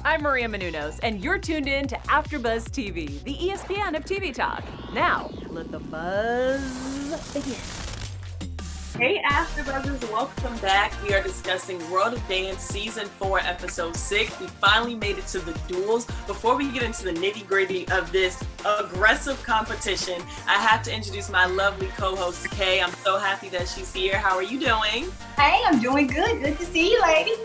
I'm Maria Menounos, and you're tuned in to AfterBuzz TV, the ESPN of TV talk. Now, let the buzz begin. Hey AfterBuzzers, welcome back. We are discussing World of Dance Season 4, Episode 6. We finally made it to the duels. Before we get into the nitty-gritty of this aggressive competition, I have to introduce my lovely co-host, Kay. I'm so happy that she's here. How are you doing? Hey, I'm doing good. Good to see you, lady.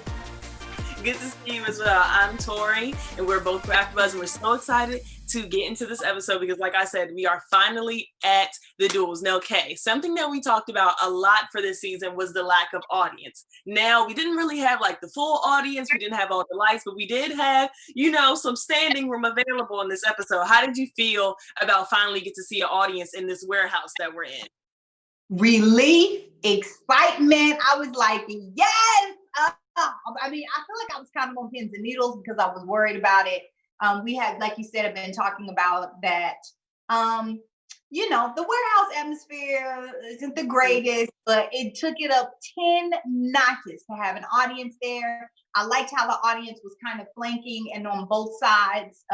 Good to see you as well. I'm Toree, and we're both for AfterBuzz, and we're so excited to get into this episode because, like I said, we are finally at the duels. Now, Kay, something that we talked about a lot for this season was the lack of audience. Now, we didn't really have like the full audience. We didn't have all the lights, but we did have, some standing room available in this episode. How did you feel about finally get to see an audience in this warehouse that we're in? Relief, excitement. I was like, yes. I feel like I was kind of on pins and needles because I was worried about it. We had, like you said, I've been talking about that. The warehouse atmosphere isn't the greatest, but it took it up 10 notches to have an audience there. I liked how the audience was kind of flanking and on both sides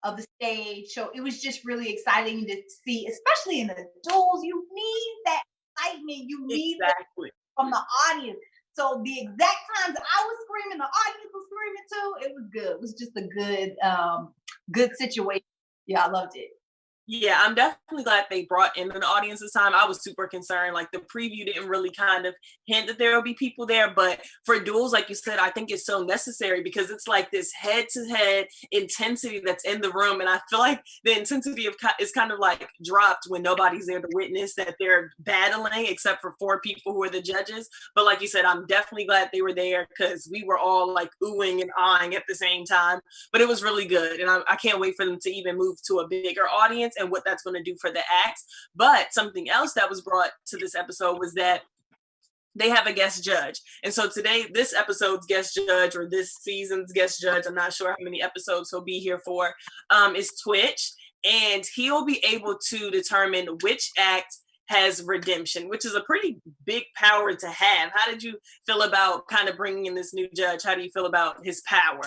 of the stage. So it was just really exciting to see, especially in the duels. You need that excitement. You need that from the audience. So the exact times I was screaming, the audience was screaming too. It was good. It was just a good situation. Yeah, I loved it. Yeah, I'm definitely glad they brought in an audience this time. I was super concerned. Like the preview didn't really kind of hint that there will be people there. But for duels, like you said, I think it's so necessary because it's like this head-to-head intensity that's in the room. And I feel like the intensity is kind of like dropped when nobody's there to witness that they're battling, except for 4 people who are the judges. But like you said, I'm definitely glad they were there because we were all like oohing and ahhing at the same time. But it was really good. And I can't wait for them to even move to a bigger audience and what that's going to do for the acts. But something else that was brought to this episode was that they have a guest judge. And so today, this episode's guest judge, or this season's guest judge, I'm not sure how many episodes he'll be here for, is Twitch. And he'll be able to determine which act has redemption, which is a pretty big power to have. How did you feel about kind of bringing in this new judge? How do you feel about his power?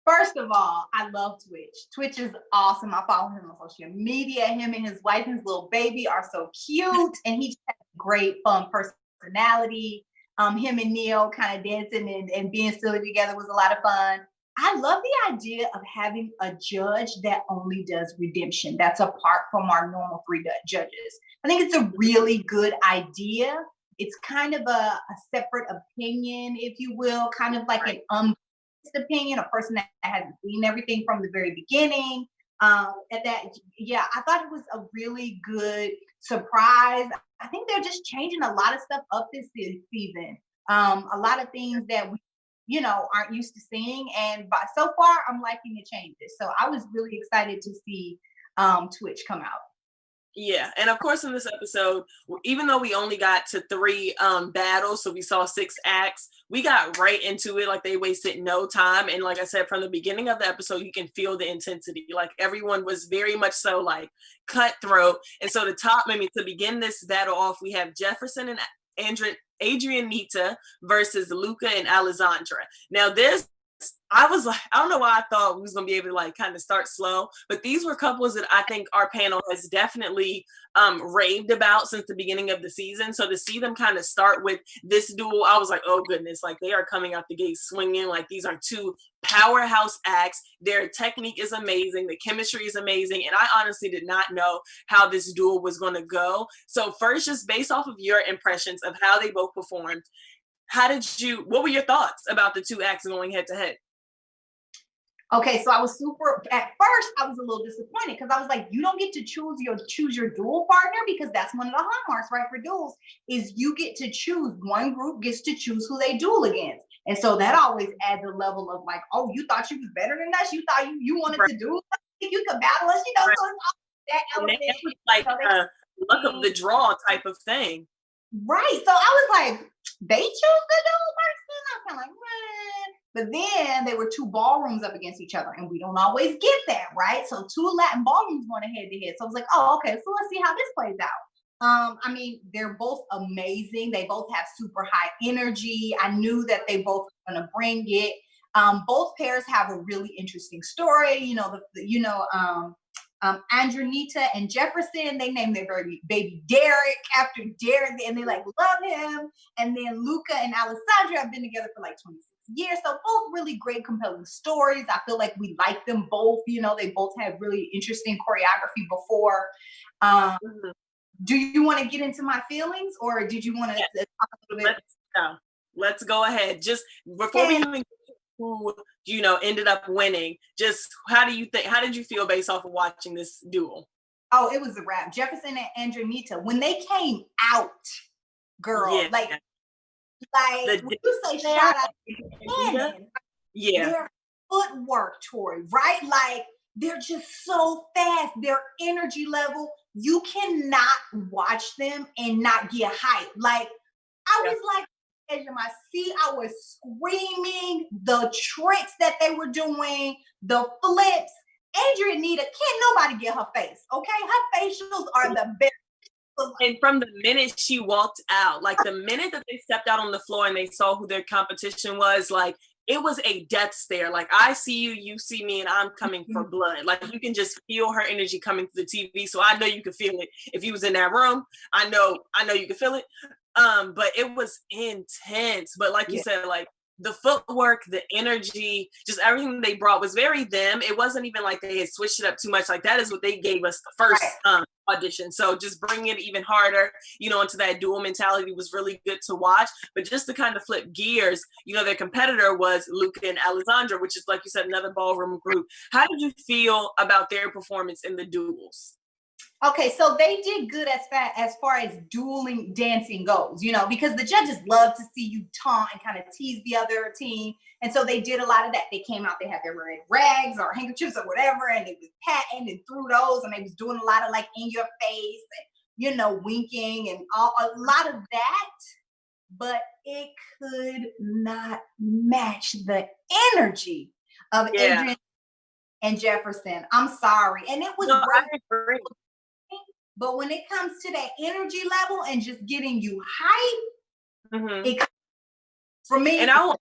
First of all, I love Twitch. Twitch is awesome. I follow him on social media. Him and his wife and his little baby are so cute. And he just has a great, fun personality. Him and Neil kind of dancing and being silly together was a lot of fun. I love the idea of having a judge that only does redemption. That's apart from our normal 3 judges. I think it's a really good idea. It's kind of a separate opinion, if you will, kind of like an opinion, a person that hasn't seen everything from the very beginning. I thought it was a really good surprise. I think they're just changing a lot of stuff up this season. A lot of things that we, aren't used to seeing. And so far, I'm liking the changes. So I was really excited to see Twitch come out. Yeah, and of course in this episode, even though we only got to 3 battles, so we saw 6 acts, we got right into it. Like they wasted no time. And like I said, from the beginning of the episode, you can feel the intensity. Like everyone was very much so like cutthroat. And so to begin this battle off, we have Jefferson and Adrianita versus Luca and Alessandra. Now this, I was like, I don't know why I thought we was going to be able to like kind of start slow, but these were couples that I think our panel has definitely raved about since the beginning of the season. So to see them kind of start with this duel, I was like, oh goodness, like they are coming out the gate swinging. Like these are 2 powerhouse acts. Their technique is amazing. The chemistry is amazing. And I honestly did not know how this duel was going to go. So first, just based off of your impressions of how they both performed, what were your thoughts about the 2 acts going head to head? Okay, so at first I was a little disappointed because I was like, you don't get to choose your duel partner, because that's one of the hallmarks, right, for duels, is you get to choose. One group gets to choose who they duel against. And so that always adds a level of like, oh, you thought you was better than us? You thought you wanted to duel us? You could battle us, so it's all that element. It was like luck of the draw type of thing. Right. So I was like, they choose the duel person? I'm kind of like, man. But then there were 2 ballrooms up against each other, and we don't always get that, right? So 2 Latin ballrooms going head to head. So I was like, oh, okay, so let's see how this plays out. They're both amazing. They both have super high energy. I knew that they both were going to bring it. Both pairs have a really interesting story. Andrea and Jefferson, they named their baby Derek after Derek, and they like love him. And then Luca and Alessandra have been together for like 26 years. So both really great, compelling stories. I feel like we like them both. They both had really interesting choreography before. Do you want to get into my feelings, or did you want to talk a little bit? Let's go ahead. Just before we even who ended up winning, just how did you feel based off of watching this duel? Oh, it was a wrap. Jefferson and Andrea when they came out, girl, like when you say shout out to their footwork, Toree, right? Like they're just so fast. Their energy level, you cannot watch them and not get hyped. Like I was like, edge of my seat, I was screaming. The tricks that they were doing, the flips. Andrea can't nobody get her face, okay? Her facials are the best. And from the minute she walked out, like the minute that they stepped out on the floor and they saw who their competition was, like it was a death stare. Like I see you, you see me, and I'm coming for blood. Like you can just feel her energy coming through the TV. So I know you could feel it if you was in that room. I know you could feel it. But it was intense. But like you said, like the footwork, the energy, just everything they brought was very them. It wasn't even like they had switched it up too much. Like that is what they gave us the first audition. So just bringing it even harder, into that dual mentality was really good to watch. But just to kind of flip gears, their competitor was Luca and Alessandra, which is, like you said, another ballroom group. How did you feel about their performance in the duels? Okay, so they did good as far as dueling dancing goes, because the judges love to see you taunt and kind of tease the other team. And so they did a lot of that. They came out, they had their red rags or handkerchiefs or whatever, and they was patting and threw those, and they was doing a lot of like in your face and, winking and a lot of that. But it could not match the energy of Adrian and Jefferson. I'm sorry. And it was great. But when it comes to that energy level and just getting you hype, it, for me. And I will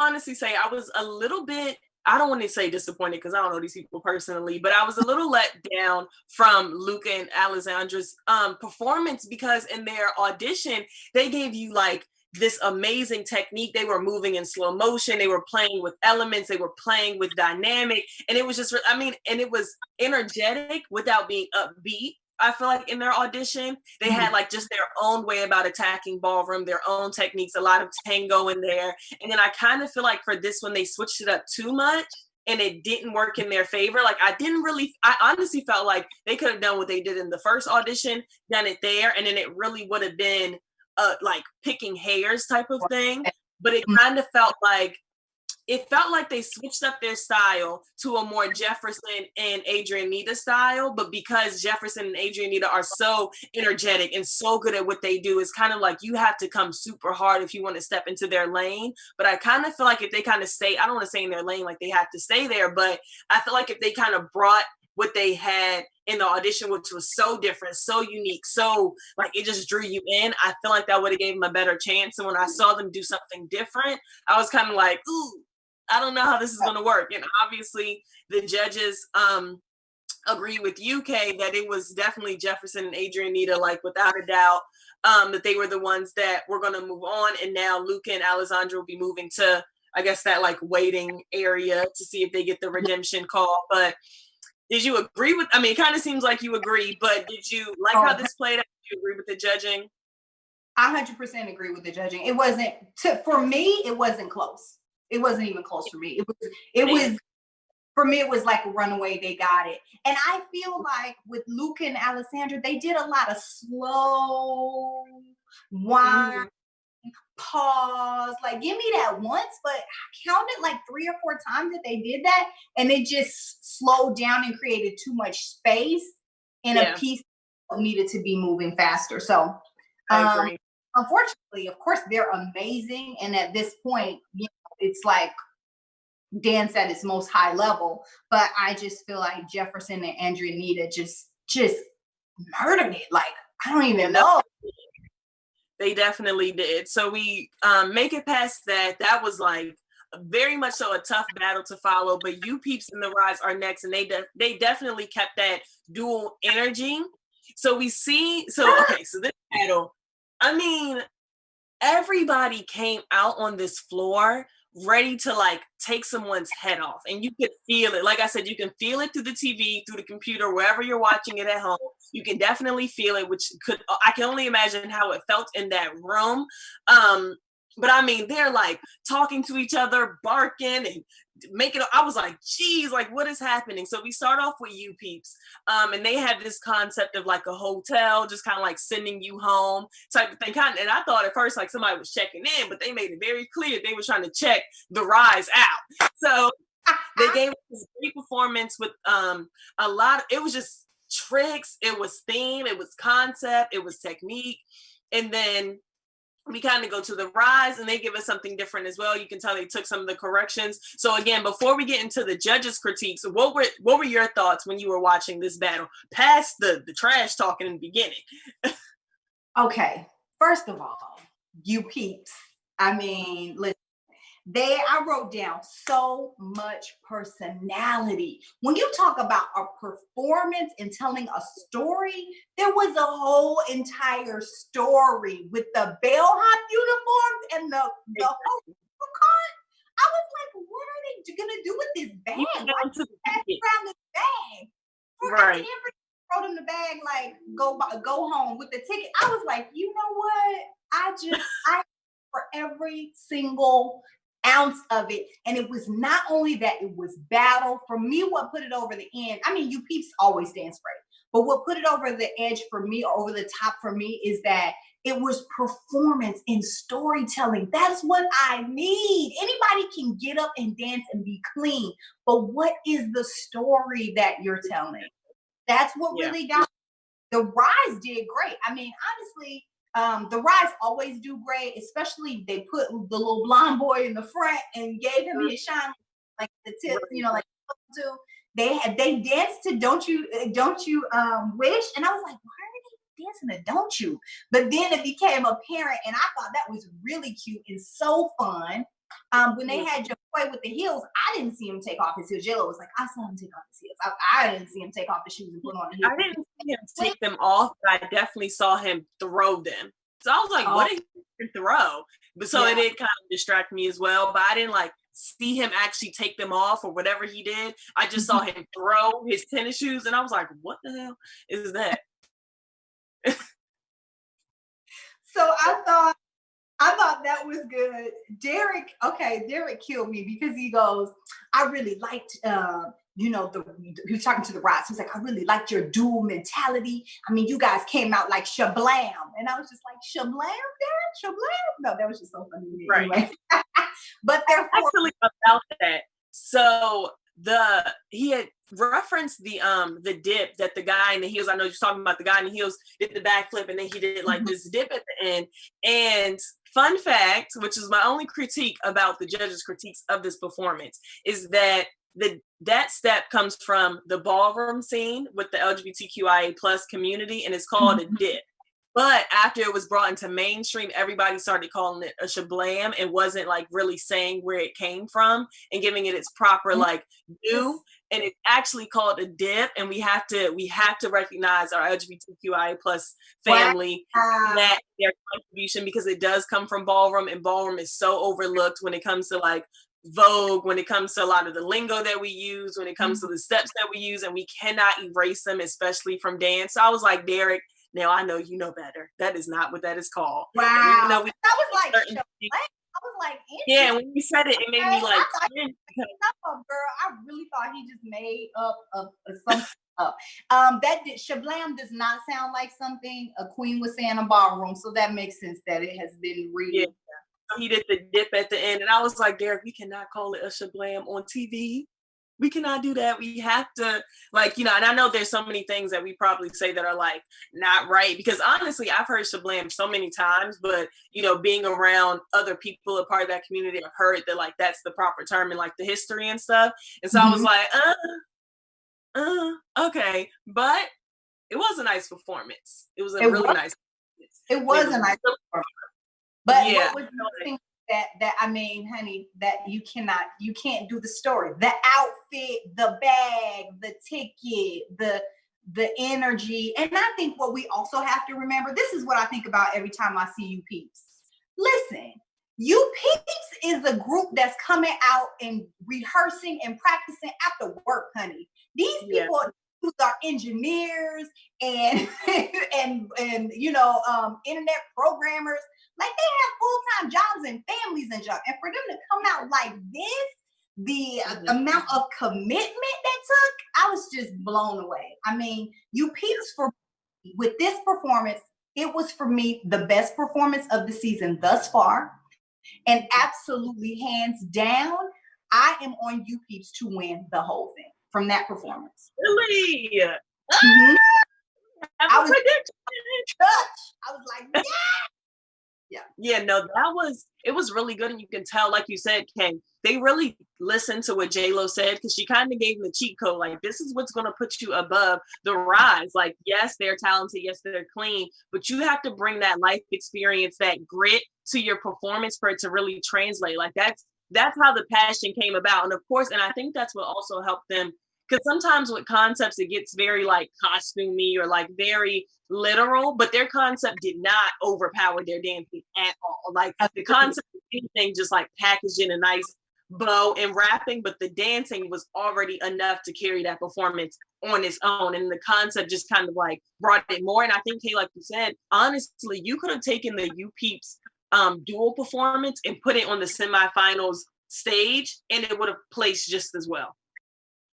honestly say I was a little bit, I don't want to say disappointed because I don't know these people personally, but I was a little let down from Luca and Alessandra's performance, because in their audition, they gave you like this amazing technique. They were moving in slow motion. They were playing with elements. They were playing with dynamic. And it was just, and it was energetic without being upbeat. I feel like in their audition, they had like just their own way about attacking ballroom, their own techniques, a lot of tango in there. And then I kind of feel like for this one, they switched it up too much and it didn't work in their favor. Like I honestly felt like they could have done what they did in the first audition, done it there. And then it really would have been like picking hairs type of thing. But it kind of felt like they switched up their style to a more Jefferson and Adrianita style. But because Jefferson and Adrianita are so energetic and so good at what they do, it's kind of like you have to come super hard if you want to step into their lane. But I kind of feel like if they kind of stay, I don't want to say in their lane like they have to stay there, but I feel like if they kind of brought what they had in the audition, which was so different, so unique, so like it just drew you in, I feel like that would have gave them a better chance. And when I saw them do something different, I was kind of like, ooh, I don't know how this is going to work. And obviously the judges agree with UK that it was definitely Jefferson and Adrianita, like without a doubt, that they were the ones that were going to move on. And now Luca and Alessandra will be moving to, I guess, that like waiting area to see if they get the redemption call. But did you agree with, it kind of seems like you agree, but did you like how this played out? Did you agree with the judging? I 100% agree with the judging. It wasn't, for me, it wasn't close. It wasn't even close for me. For me, it was like a runaway. They got it. And I feel like with Luca and Alessandra, they did a lot of slow whine, pause, like give me that once, but I counted like 3 or 4 times that they did that, and it just slowed down and created too much space in a piece that needed to be moving faster. So unfortunately, of course, they're amazing, and at this point, it's like dance at its most high level, but I just feel like Jefferson and Andrea just murdered it. Like I don't even know. They definitely did. So we make it past that. That was like very much so a tough battle to follow, but you Peeps and the Rise are next, and they definitely kept that dual energy. So we see, so this battle, I mean, everybody came out on this floor ready to like take someone's head off, and you could feel it. Like I said, you can feel it through the TV, through the computer, wherever you're watching it at home. You can definitely feel it, which I can only imagine how it felt in that room. But I mean, they're like talking to each other, barking and making, I was like, geez, like what is happening? So we start off with you Peeps. And they had this concept of like a hotel, just kind of like sending you home type of thing. And I thought at first like somebody was checking in, but they made it very clear they were trying to check the Rise out. So they gave us this great performance with a lot of, it was just tricks, it was theme, it was concept, it was technique. And then we kind of go to the Rise and they give us something different as well. You can tell they took some of the corrections. So again, before we get into the judges' critiques, what were your thoughts when you were watching this battle, past the trash talking in the beginning? Okay, first of all, you Peeps. I mean, listen, I wrote down so much personality. When you talk about a performance and telling a story, there was a whole entire story with the bellhop uniforms and the whole card. I was like, what are they gonna do with this bag? Why pass around this bag? Right. Throw them the bag, like go home with the ticket. I was like, you know what? I for every single ounce of it. And it was not only that, it was battle. For me, what put it over the end, I mean, you Peeps always dance great, but what put it over the edge for me, or over the top for me, is that it was performance and storytelling. That's what I need. Anybody can get up and dance and be clean, but what is the story that you're telling? That's what really got me. The Rise did great. I mean, honestly, the Rise always do great, especially they put the little blonde boy in the front and gave him his shine, like the tip, you know, like they danced to Don't You Wish, and I was like, why are they dancing to Don't You? But then it became apparent, and I thought that was really cute and so fun. When they had your boy with the heels, I didn't see him take off his heels. J-Lo was like, I saw him take off his heels. I didn't see him take off his shoes and put on the heels. I didn't see him take them off, but I definitely saw him throw them. So I was like, what did he throw? But so it did kind of distract me as well. But I didn't like see him actually take them off or whatever he did. I just saw him throw his tennis shoes, and I was like, what the hell is that? So I thought that was good. Derek killed me because he goes, I really liked, he was talking to the Rise. He's like, I really liked your dual mentality. I mean, you guys came out like shablam. And I was just like, shablam, Derek? Shablam? No, that was just so funny to me. Right. Anyway. But actually about that. So he had referenced the dip that the guy in the heels, I know you're talking about the guy in the heels, did the backflip, and then he did like this dip at the end. And fun fact, which is my only critique about the judges' critiques of this performance, is that that step comes from the ballroom scene with the LGBTQIA plus community, and it's called a dip. But after it was brought into mainstream, everybody started calling it a shablam and wasn't like really saying where it came from and giving it its proper like due. And it's actually called a dip. And we have to recognize our LGBTQIA plus family, that their contribution, because it does come from ballroom, and ballroom is so overlooked when it comes to like Vogue, when it comes to a lot of the lingo that we use, when it comes to the steps that we use, and we cannot erase them, especially from dance. So I was like, Derek, now I know you know better. That is not what that is called. Wow. That was like, I was like, yeah, when you said it, it made me like, girl, I really thought he just made up something up. Shablam does not sound like something a queen would say in a ballroom, so that makes sense that it has been Yeah. So he did the dip at the end, and I was like, Derek, we cannot call it a shablam on TV. We cannot do that. We have to, like, and I know there's so many things that we probably say that are like not right, because honestly, I've heard shablam so many times, but being around other people, a part of that community, I've heard that like that's the proper term in like the history and stuff. And so I was like, okay. But it was a nice performance. It was a really nice performance. It was a nice performance. But what was that I mean, honey, that you can't do the story. The outfit, the bag, the ticket, the energy. And I think what we also have to remember, this is what I think about every time I see you Peeps. Listen, you Peeps is a group that's coming out and rehearsing and practicing after work, honey. These people are engineers and and you know internet programmers. Like they have full-time jobs and families and jobs. And for them to come out like this, the amount of commitment that took, I was just blown away. I mean, you Peeps with this performance, it was for me the best performance of the season thus far. And absolutely hands down, I am on you Peeps to win the whole thing from that performance. Really? Mm-hmm. I was touched. I was like, yeah. Yeah, no, it was really good. And you can tell, like you said, Ken, they really listened to what J-Lo said, because she kind of gave them the cheat code. Like, this is what's going to put you above the rise. Like, yes, they're talented. Yes, they're clean. But you have to bring that life experience, that grit to your performance for it to really translate. Like, that's how the passion came about. And of course, and I think that's what also helped them. Because sometimes with concepts, it gets very like costumey or like very literal, but their concept did not overpower their dancing at all. Like the concept of anything just like packaged in a nice bow and wrapping, but the dancing was already enough to carry that performance on its own. And the concept just kind of like brought it more. And I think, Kay, like you said, honestly, you could have taken the You Peeps dual performance and put it on the semifinals stage, and it would have placed just as well.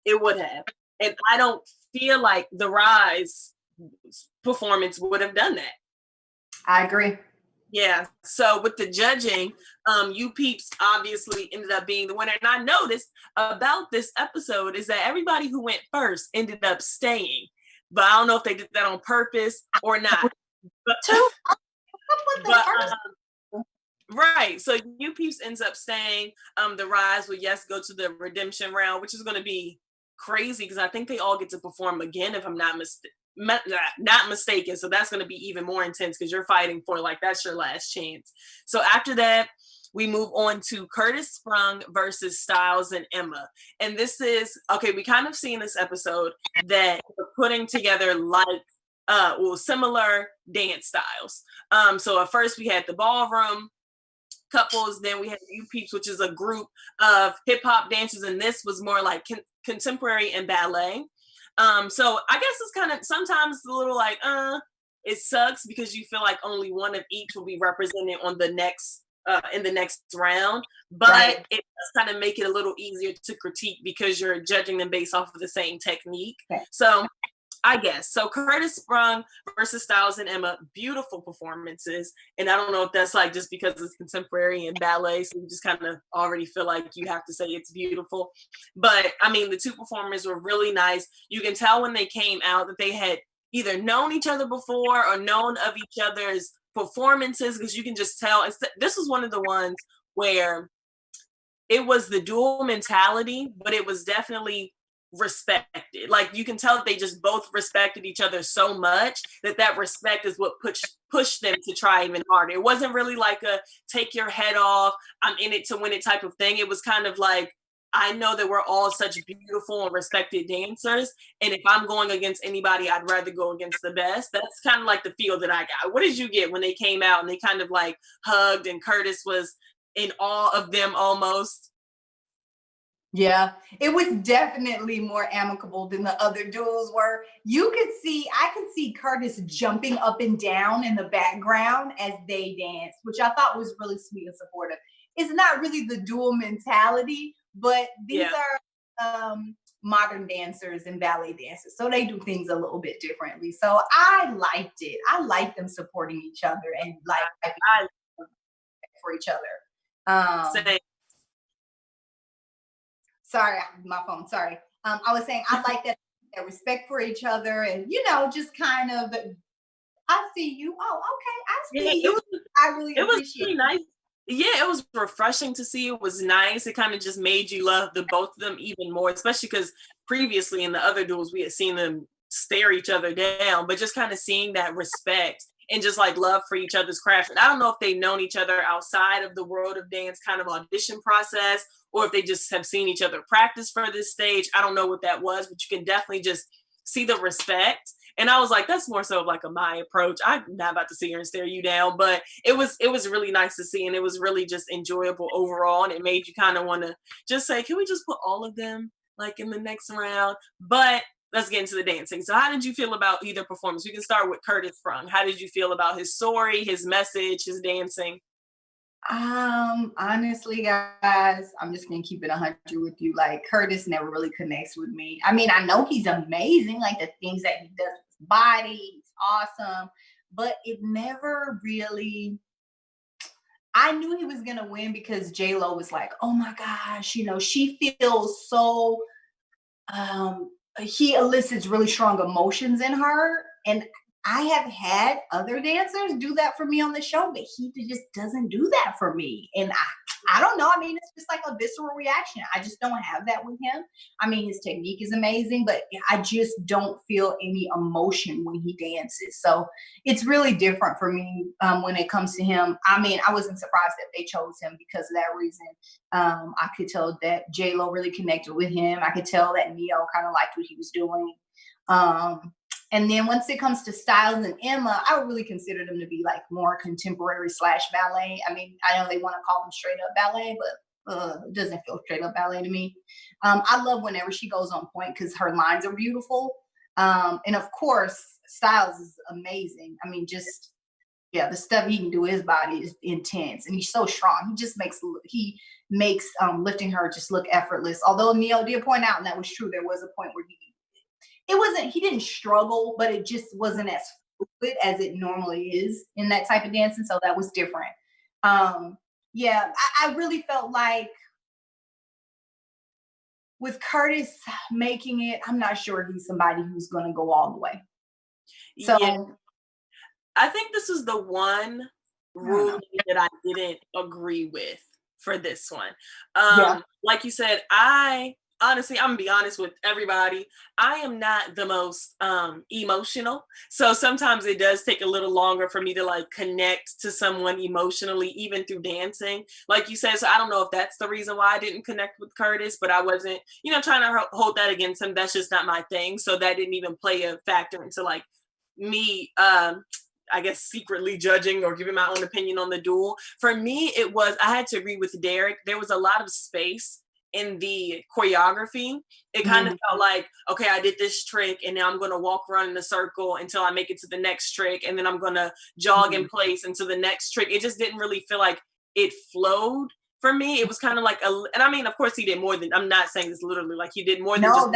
It would have. And I don't feel like the Rise performance would have done that. I agree. Yeah. So with the judging, You Peeps obviously ended up being the winner. And I noticed about this episode is that everybody who went first ended up staying. But I don't know if they did that on purpose or not. Right. So You Peeps ends up staying. The Rise will go to the redemption round, which is going to be crazy because I think they all get to perform again, if I'm not mistaken. So that's going to be even more intense because you're fighting for that's your last chance. So after that, we move on to Curtis Sprung versus Styles and Emma. And this is, okay, we kind of see in this episode that we're putting together similar dance styles. So at first we had the ballroom couples, then we had You Peeps, which is a group of hip-hop dancers, and this was more like contemporary and ballet. So I guess it's kind of sometimes a little like it sucks because you feel like only one of each will be represented on the next in the next round, but it does kind of make it a little easier to critique because you're judging them based off of the same technique. So I guess. So Curtis Sprung versus Styles and Emma, beautiful performances. And I don't know if that's just because it's contemporary and ballet, so you just kind of already feel like you have to say it's beautiful. But I mean, the two performers were really nice. You can tell when they came out that they had either known each other before or known of each other's performances, because you can just tell. This was one of the ones where it was the dual mentality, but it was definitely respected. Like you can tell that they just both respected each other so much that respect is what pushed them to try even harder. It wasn't really like a take your head off, I'm in it to win it type of thing. It was kind of like, I know that we're all such beautiful and respected dancers, and if I'm going against anybody, I'd rather go against the best. That's kind of like the feel that I got. What did you get when they came out and they kind of hugged and Curtis was in awe of them almost? Yeah, it was definitely more amicable than the other duels were. I could see Curtis jumping up and down in the background as they danced, which I thought was really sweet and supportive. It's not really the dual mentality, but these are modern dancers and ballet dancers, so they do things a little bit differently. So I liked it. I liked them supporting each other and for each other. Sorry, my phone. Sorry. I was saying I like that respect for each other, and just kind of. I see you. Oh, okay. I see you. I really appreciate it. Was really nice. Yeah, it was refreshing to see. It was nice. It kind of just made you love the both of them even more, especially because previously in the other duels we had seen them stare each other down, but just kind of seeing that respect and just like love for each other's craft. And I don't know if they've known each other outside of the world of dance kind of audition process, or if they just have seen each other practice for this stage. I don't know what that was, but you can definitely just see the respect. And I was like, that's more so of like my approach. I'm not about to sit here and stare you down, but it was really nice to see, and it was really just enjoyable overall. And it made you kind of want to just say, can we just put all of them like in the next round? But let's get into the dancing. So how did you feel about either performance? We can start with Curtis Sprung. How did you feel about his story, his message, his dancing? Honestly, guys, I'm just gonna keep it 100 with you. Like, Curtis never really connects with me. I mean, I know he's amazing, like the things that he does with his body, he's awesome, but it never really. I knew he was gonna win because J-Lo was like, oh my gosh, you know, she feels so he elicits really strong emotions in her. And I have had other dancers do that for me on the show, but he just doesn't do that for me. And I don't know. I mean, it's just like a visceral reaction. I just don't have that with him. I mean, his technique is amazing, but I just don't feel any emotion when he dances. So it's really different for me when it comes to him. I mean, I wasn't surprised that they chose him because of that reason. I could tell that J-Lo really connected with him. I could tell that Neo kind of liked what he was doing. And then once it comes to Styles and Emma, I would really consider them to be like more contemporary / ballet. I mean, I know they want to call them straight up ballet, but it doesn't feel straight up ballet to me. I love whenever she goes on point because her lines are beautiful. And of course, Styles is amazing. I mean, just, yeah, the stuff he can do with his body is intense, and he's so strong. He makes lifting her just look effortless. Although Neo did point out, and that was true, there was a point where he didn't struggle, but it just wasn't as fluid as it normally is in that type of dancing. So that was different. Yeah, I really felt like with Curtis making it, I'm not sure he's somebody who's going to go all the way. So yeah. I think this is the one rule that I didn't agree with for this one. Like you said, honestly, I'm gonna be honest with everybody. I am not the most emotional. So sometimes it does take a little longer for me to like connect to someone emotionally, even through dancing. Like you said, so I don't know if that's the reason why I didn't connect with Curtis, but I wasn't, trying to hold that against him. That's just not my thing. So that didn't even play a factor into like me, I guess, secretly judging or giving my own opinion on the duel. For me, I had to agree with Derek. There was a lot of space in the choreography. It kind of felt like, okay, I did this trick and now I'm going to walk around in a circle until I make it to the next trick, and then I'm going to jog in place into the next trick. It just didn't really feel like it flowed for me. It was kind of like and I mean, of course he did more than, I'm not saying this literally, like he did more than just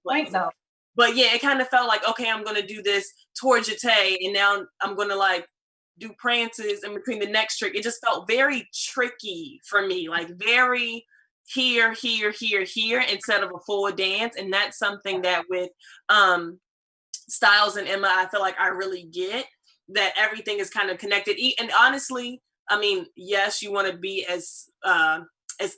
point though. But yeah, it kind of felt like, okay, I'm going to do this towards Jete, and now I'm going to like do prances in between the next trick. It just felt very tricky for me, like very here, instead of a full dance. And that's something that with Styles and Emma, I feel like I really get that everything is kind of connected. And honestly, I mean, yes, you want to be as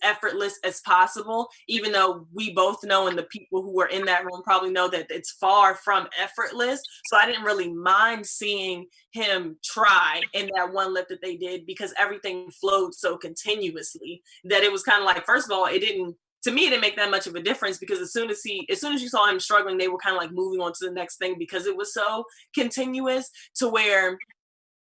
effortless as possible, even though we both know, and the people who were in that room probably know, that it's far from effortless. So I didn't really mind seeing him try in that one lift that they did, because everything flowed so continuously that it was kind of like, first of all, it didn't make that much of a difference, because as soon as you saw him struggling, they were kind of like moving on to the next thing, because it was so continuous. To where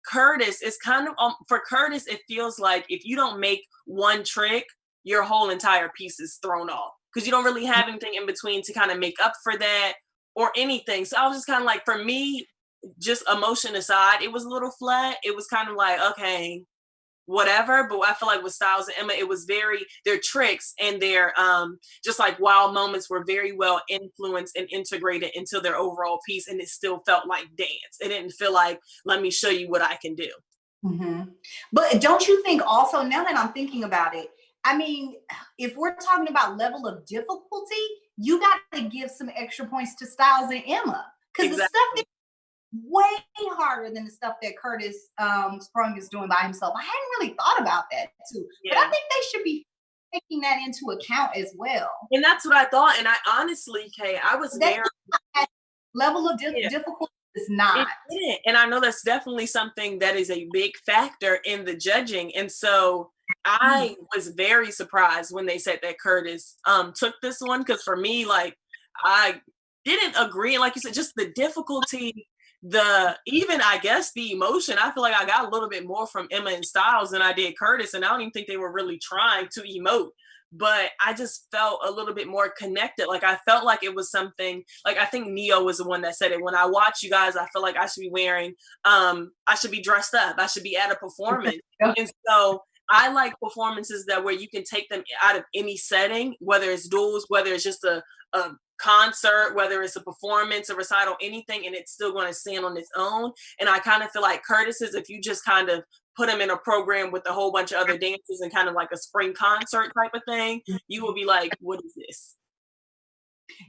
Curtis is kind of, for Curtis, it feels like if you don't make one trick, your whole entire piece is thrown off, because you don't really have anything in between to kind of make up for that or anything. So I was just kind of like, for me, just emotion aside, it was a little flat. It was kind of like, okay, whatever. But I feel like with Styles and Emma, it was their tricks and their just like wild moments were very well influenced and integrated into their overall piece, and it still felt like dance. It didn't feel like, let me show you what I can do. But don't you think also, now that I'm thinking about it, I mean, if we're talking about level of difficulty, you got to give some extra points to Styles and Emma, because the stuff that way harder than the stuff that Curtis Sprung is doing by himself. I hadn't really thought about that too, but I think they should be taking that into account as well. And that's what I thought. And I honestly, Kay, I was there. Level of difficulty It's not. It didn't. And I know that's definitely something that is a big factor in the judging. And so I was very surprised when they said that Curtis took this one, because for me, like, I didn't agree. And like you said, just the difficulty, even I guess the emotion, I feel like I got a little bit more from Emma and Styles than I did Curtis. And I don't even think they were really trying to emote. But I just felt a little bit more connected. Like, I felt like it was something, like, I think Neo was the one that said it. When I watch you guys, I feel like I should be wearing, I should be dressed up. I should be at a performance. And so I like performances that where you can take them out of any setting, whether it's duels, whether it's just a concert, whether it's a performance, a recital, anything, and it's still going to stand on its own. And I kind of feel like Curtis's, if you just kind of put them in a program with a whole bunch of other dancers and kind of like a spring concert type of thing, you will be like, what is this?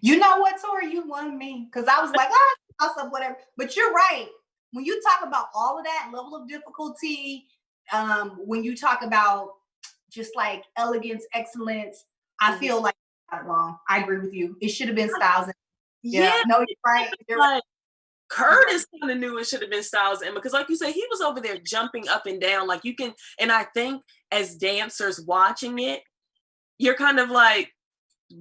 You know what, Toree? You won me. Because I was like, awesome, whatever. But you're right. When you talk about all of that level of difficulty, when you talk about just like elegance, excellence, I feel like I got it wrong. I agree with you. It should have been Styles. Yeah. No, you're right. You're right. Curtis kind of knew it should have been Styles, and because like you said, he was over there jumping up and down. Like, you can, and I think as dancers watching it, you're kind of like,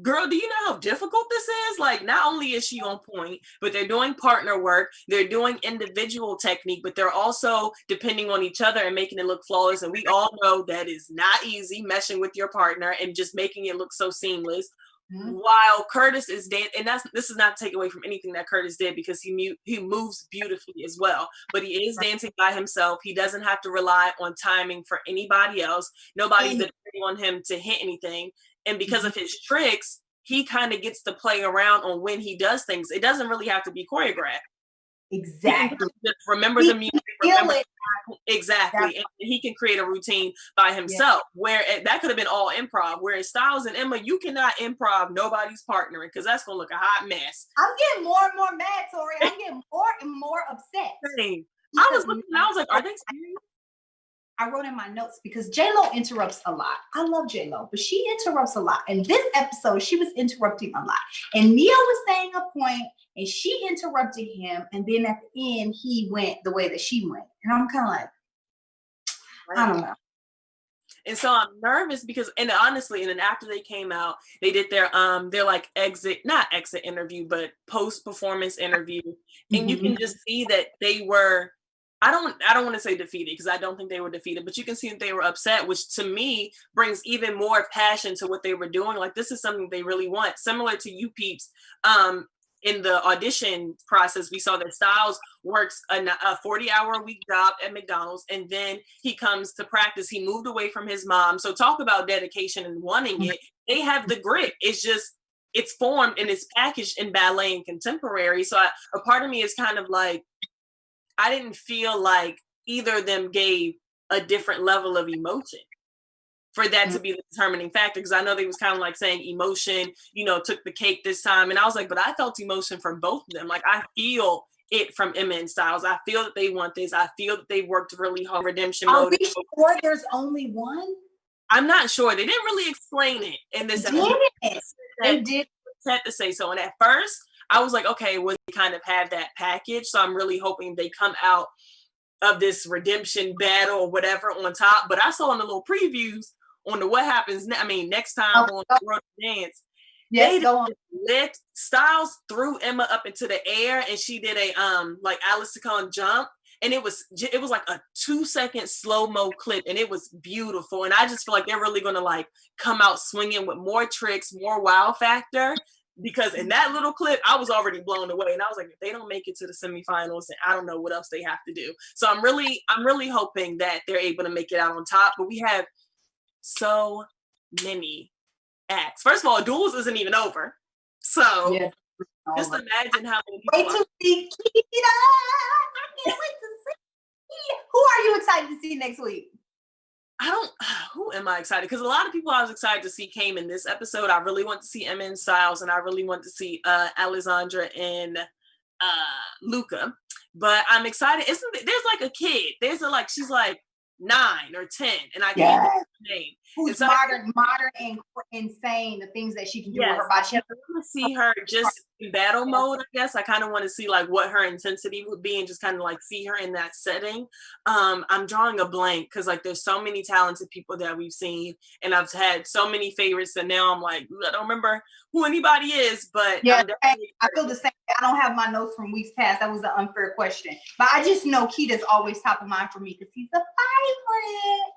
girl, do you know how difficult this is? Like, not only is she on point, but they're doing partner work, they're doing individual technique, but they're also depending on each other and making it look flawless. And we all know that is not easy, meshing with your partner and just making it look so seamless. While Curtis is dancing, and this is not to take away from anything that Curtis did, because he moves beautifully as well, but he is dancing by himself. He doesn't have to rely on timing for anybody else. Nobody's depending on him to hit anything. And because of his tricks, he kind of gets to play around on when he does things. It doesn't really have to be choreographed. Exactly. Just remember the music. Exactly. And he can create a routine by himself, where that could have been all improv. Whereas Styles and Emma, you cannot improv nobody's partnering, because that's going to look a hot mess. I'm getting more and more mad, Toree. I'm getting more and more upset. I was looking, I was like, are they serious? I wrote in my notes because J-Lo interrupts a lot. I love J-Lo, but she interrupts a lot. In this episode, she was interrupting a lot. And Neo was saying a point, and she interrupted him. And then at the end, he went the way that she went. And I'm kind of like, I don't know. And so I'm nervous because, and honestly, and then after they came out, they did their like not exit interview, but post-performance interview. And you can just see that they were, I don't want to say defeated, because I don't think they were defeated, but you can see that they were upset, which to me brings even more passion to what they were doing. Like, this is something they really want. Similar to you, Peeps. In the audition process, we saw that Styles works a 40-hour-a-week job at McDonald's, and then he comes to practice. He moved away from his mom. So talk about dedication and wanting it. They have the grit. It's formed and it's packaged in ballet and contemporary. So a part of me is kind of like, I didn't feel like either of them gave a different level of emotion for that to be the determining factor. Because I know they was kind of like saying emotion, took the cake this time. And I was like, but I felt emotion from both of them. Like, I feel it from Emma and Styles. I feel that they want this. I feel that they worked really hard. Redemption mode. Are we sure there's only one? I'm not sure. They didn't really explain it in this episode. They did. Had to say so. And at first, I was like, okay, well, they kind of have that package. So I'm really hoping they come out of this redemption battle or whatever on top. But I saw in the little previews on the what happens next time on the Road to Dance. Yes, go on. Lit Styles threw Emma up into the air, and she did a like Alice Second jump. And it was like a 2-second slow-mo clip, and it was beautiful. And I just feel like they're really going to like come out swinging with more tricks, more wow factor. Because in that little clip, I was already blown away, and I was like, if they don't make it to the semifinals, then I don't know what else they have to do. So I'm really hoping that they're able to make it out on top. But we have so many acts. First of all, duels isn't even over. So just imagine how many people. Wait to see Keita. I can't wait to see. Who are you excited to see next week? Who am I excited? Because a lot of people I was excited to see came in this episode. I really want to see Emma and Styles, and I really want to see Alexandra and Luca. But I'm excited. There's like a kid. She's like 9 or 10, and I can't remember her name. who's so modern and insane, the things that she can do with her body. I want to see her just in battle mode, I guess. I kind of want to see like what her intensity would be and just kind of like see her in that setting. I'm drawing a blank because like there's so many talented people that we've seen, and I've had so many favorites, and now I'm like, I don't remember who anybody is, but yeah, I feel the same. I don't have my notes from weeks past. That was an unfair question. But I just know Keita's always top of mind for me because he's a favorite.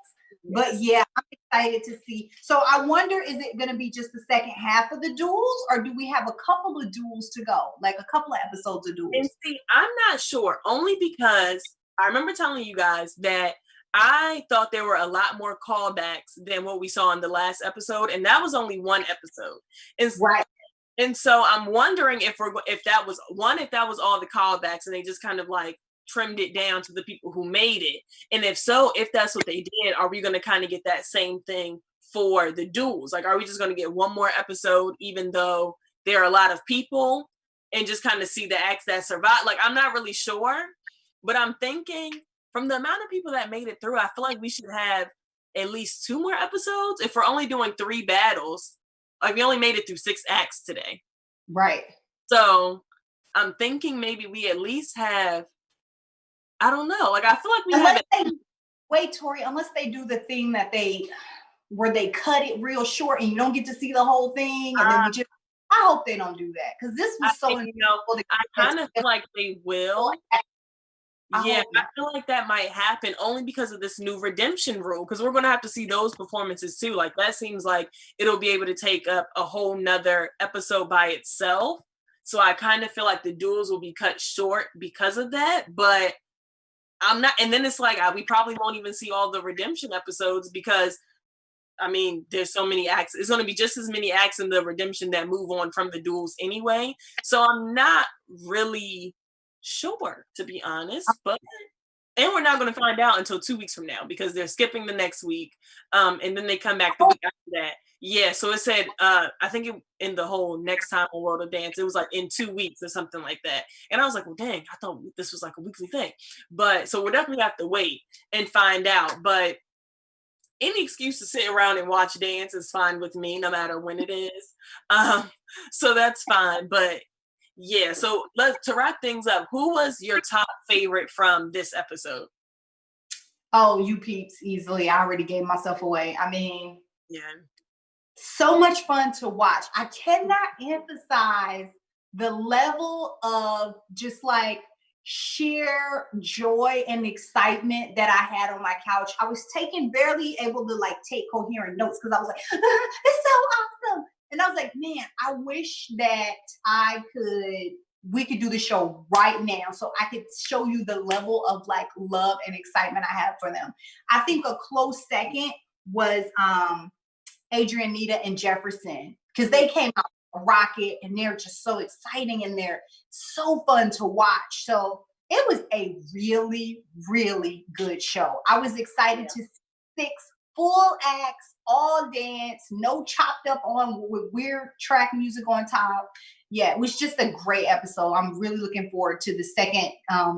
But yeah, I'm excited to see. So I wonder, is it going to be just the second half of the duels, or do we have a couple of duels to go? Like a couple of episodes of duels? And see, I'm not sure, only because I remember telling you guys that I thought there were a lot more callbacks than what we saw in the last episode, and that was only one episode. Right. And so I'm wondering if that was all the callbacks, and they just kind of like trimmed it down to the people who made it. And if so, if that's what they did, are we going to kind of get that same thing for the duels? Like, are we just going to get one more episode, even though there are a lot of people, and just kind of see the acts that survive? Like, I'm not really sure, but I'm thinking from the amount of people that made it through, I feel like we should have at least 2 more episodes. If we're only doing 3 battles, like we only made it through 6 acts today. Right. So I'm thinking maybe we at least have, I don't know. Like, I feel like we haven't. Wait, Toree, unless they do the thing where they cut it real short and you don't get to see the whole thing. And then I hope they don't do that. Because this was I kind of feel like they will. I feel like that might happen only because of this new redemption rule. Because we're going to have to see those performances too. Like, that seems like it'll be able to take up a whole nother episode by itself. So I kind of feel like the duels will be cut short because of that. But I'm not, and then it's like we probably won't even see all the redemption episodes because, I mean, there's so many acts. It's going to be just as many acts in the redemption that move on from the duels anyway. So I'm not really sure, to be honest. And we're not going to find out until 2 weeks from now because they're skipping the next week, and then they come back the week after that. Yeah, so it said, I think in the whole next time on World of Dance, it was like in 2 weeks or something like that. And I was like, well, dang, I thought this was like a weekly thing. But so we'll definitely have to wait and find out. But any excuse to sit around and watch dance is fine with me, no matter when it is. So that's fine. But yeah, so to wrap things up, who was your top favorite from this episode? Oh, you Peeps, easily. I already gave myself away. I mean, yeah. So much fun to watch. I cannot emphasize the level of just like sheer joy and excitement that I had on my couch. I was barely able to like take coherent notes because I was like, it's so awesome. And I was like, man, I wish that we could do the show right now so I could show you the level of like love and excitement I have for them. I think a close second was Andrea, Nita, and Jefferson, because they came out a rocket and they're just so exciting and they're so fun to watch. So it was a really, really good show. I was excited to see 6 full acts, all dance, no chopped up on with weird track music on top. Yeah, it was just a great episode. I'm really looking forward to the second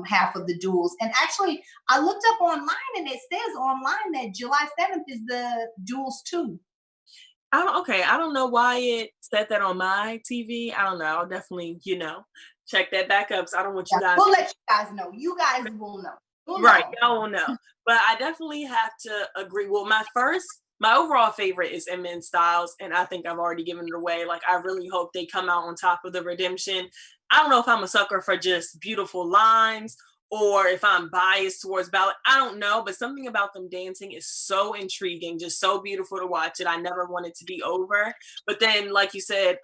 half of the duels. And actually, I looked up online and it says online that July 7th is the duels 2. I don't know why it said that on my TV. I don't know. I'll definitely, check that back up. So I don't want you guys. We'll let you guys know. You guys will know. Right, y'all will know. But I definitely have to agree. Well, my overall favorite is Emmy Styles, and I think I've already given it away. Like, I really hope they come out on top of the redemption. I don't know if I'm a sucker for just beautiful lines or if I'm biased towards ballad. I don't know, but something about them dancing is so intriguing, just so beautiful to watch it. I never want it to be over. But then, like you said,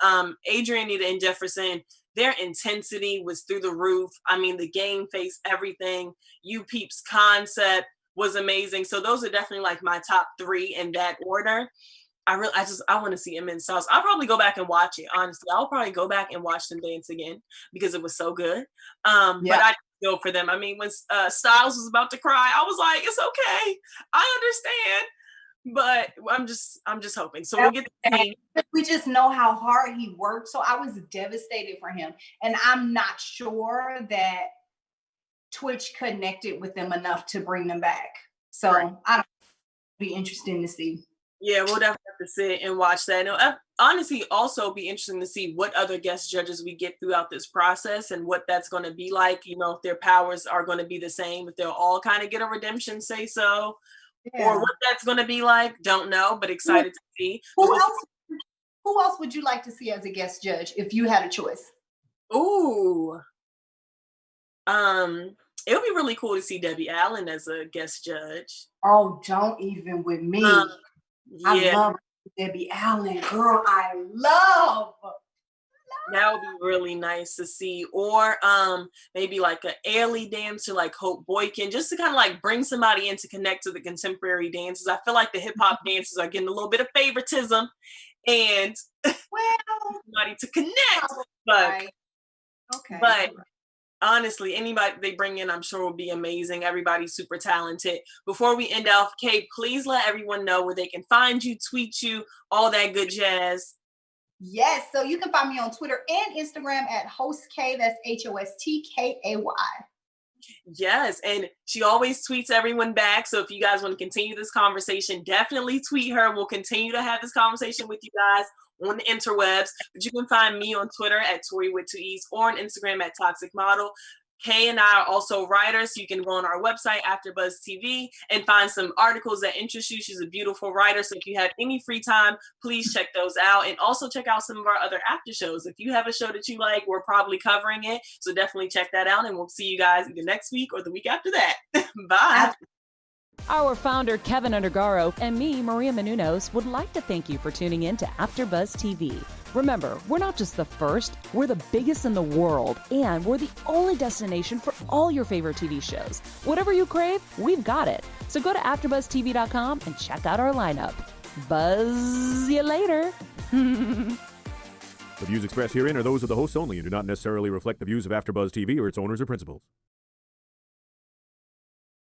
Adrian, Nita, and Jefferson, their intensity was through the roof. I mean, the game face, everything. You Peeps concept was amazing. So those are definitely like my top 3 in that order. I want to see Emmy Styles. I'll probably go back and watch it. Honestly, I'll probably go back and watch them dance again because it was so good. But I feel for them. I mean, when Styles was about to cry, I was like, it's okay. I understand. But I'm just hoping. So we'll get to see. We just know how hard he worked. So I was devastated for him. And I'm not sure that Twitch connected with them enough to bring them back. So I don't be interesting to see. Yeah, we'll definitely have to sit and watch that. And honestly, also be interesting to see what other guest judges we get throughout this process and what that's going to be like. You know, if their powers are going to be the same, if they'll all kind of get a redemption, say so, or Yeah. what that's going to be like. Don't know, but excited to see. Who else would you like to see as a guest judge if you had a choice? Ooh, it would be really cool to see Debbie Allen as a guest judge. Oh, don't even with me. I Yeah, love Debbie Allen, girl. I love. that would be really nice to see. Or maybe like an airly dancer like Hope Boykin, just to kind of like bring somebody in to connect to the contemporary dances. I feel like the hip hop dancers are getting a little bit of favoritism and Well, somebody to connect. right. Okay. But honestly, anybody they bring in, I'm sure will be amazing. Everybody's super talented. Before we end off, Kate, please let everyone know where they can find you, tweet you, all that good jazz. Yes. So you can find me on Twitter and Instagram at HostK. That's HOSTKAY. Yes, and she always tweets everyone back. So if you guys want to continue this conversation, definitely tweet her. We'll continue to have this conversation with you guys on the interwebs. But you can find me on Twitter at Toree with 2 E's or on Instagram at Toxic Model. Kay and I are also writers, so you can go on our website, AfterBuzz TV, and find some articles that interest you. She's a beautiful writer, so if you have any free time, please check those out. And also check out some of our other after shows. If you have a show that you like, we're probably covering it, so definitely check that out, and we'll see you guys either next week or the week after that. Bye. Our founder, Keven Undergaro, and me, Maria Menounos, would like to thank you for tuning in to AfterBuzz TV. Remember, we're not just the first, we're the biggest in the world, and we're the only destination for all your favorite TV shows. Whatever you crave, we've got it. So go to AfterBuzzTV.com and check out our lineup. Buzz you later. The views expressed herein are those of the hosts only and do not necessarily reflect the views of AfterBuzz TV or its owners or principals.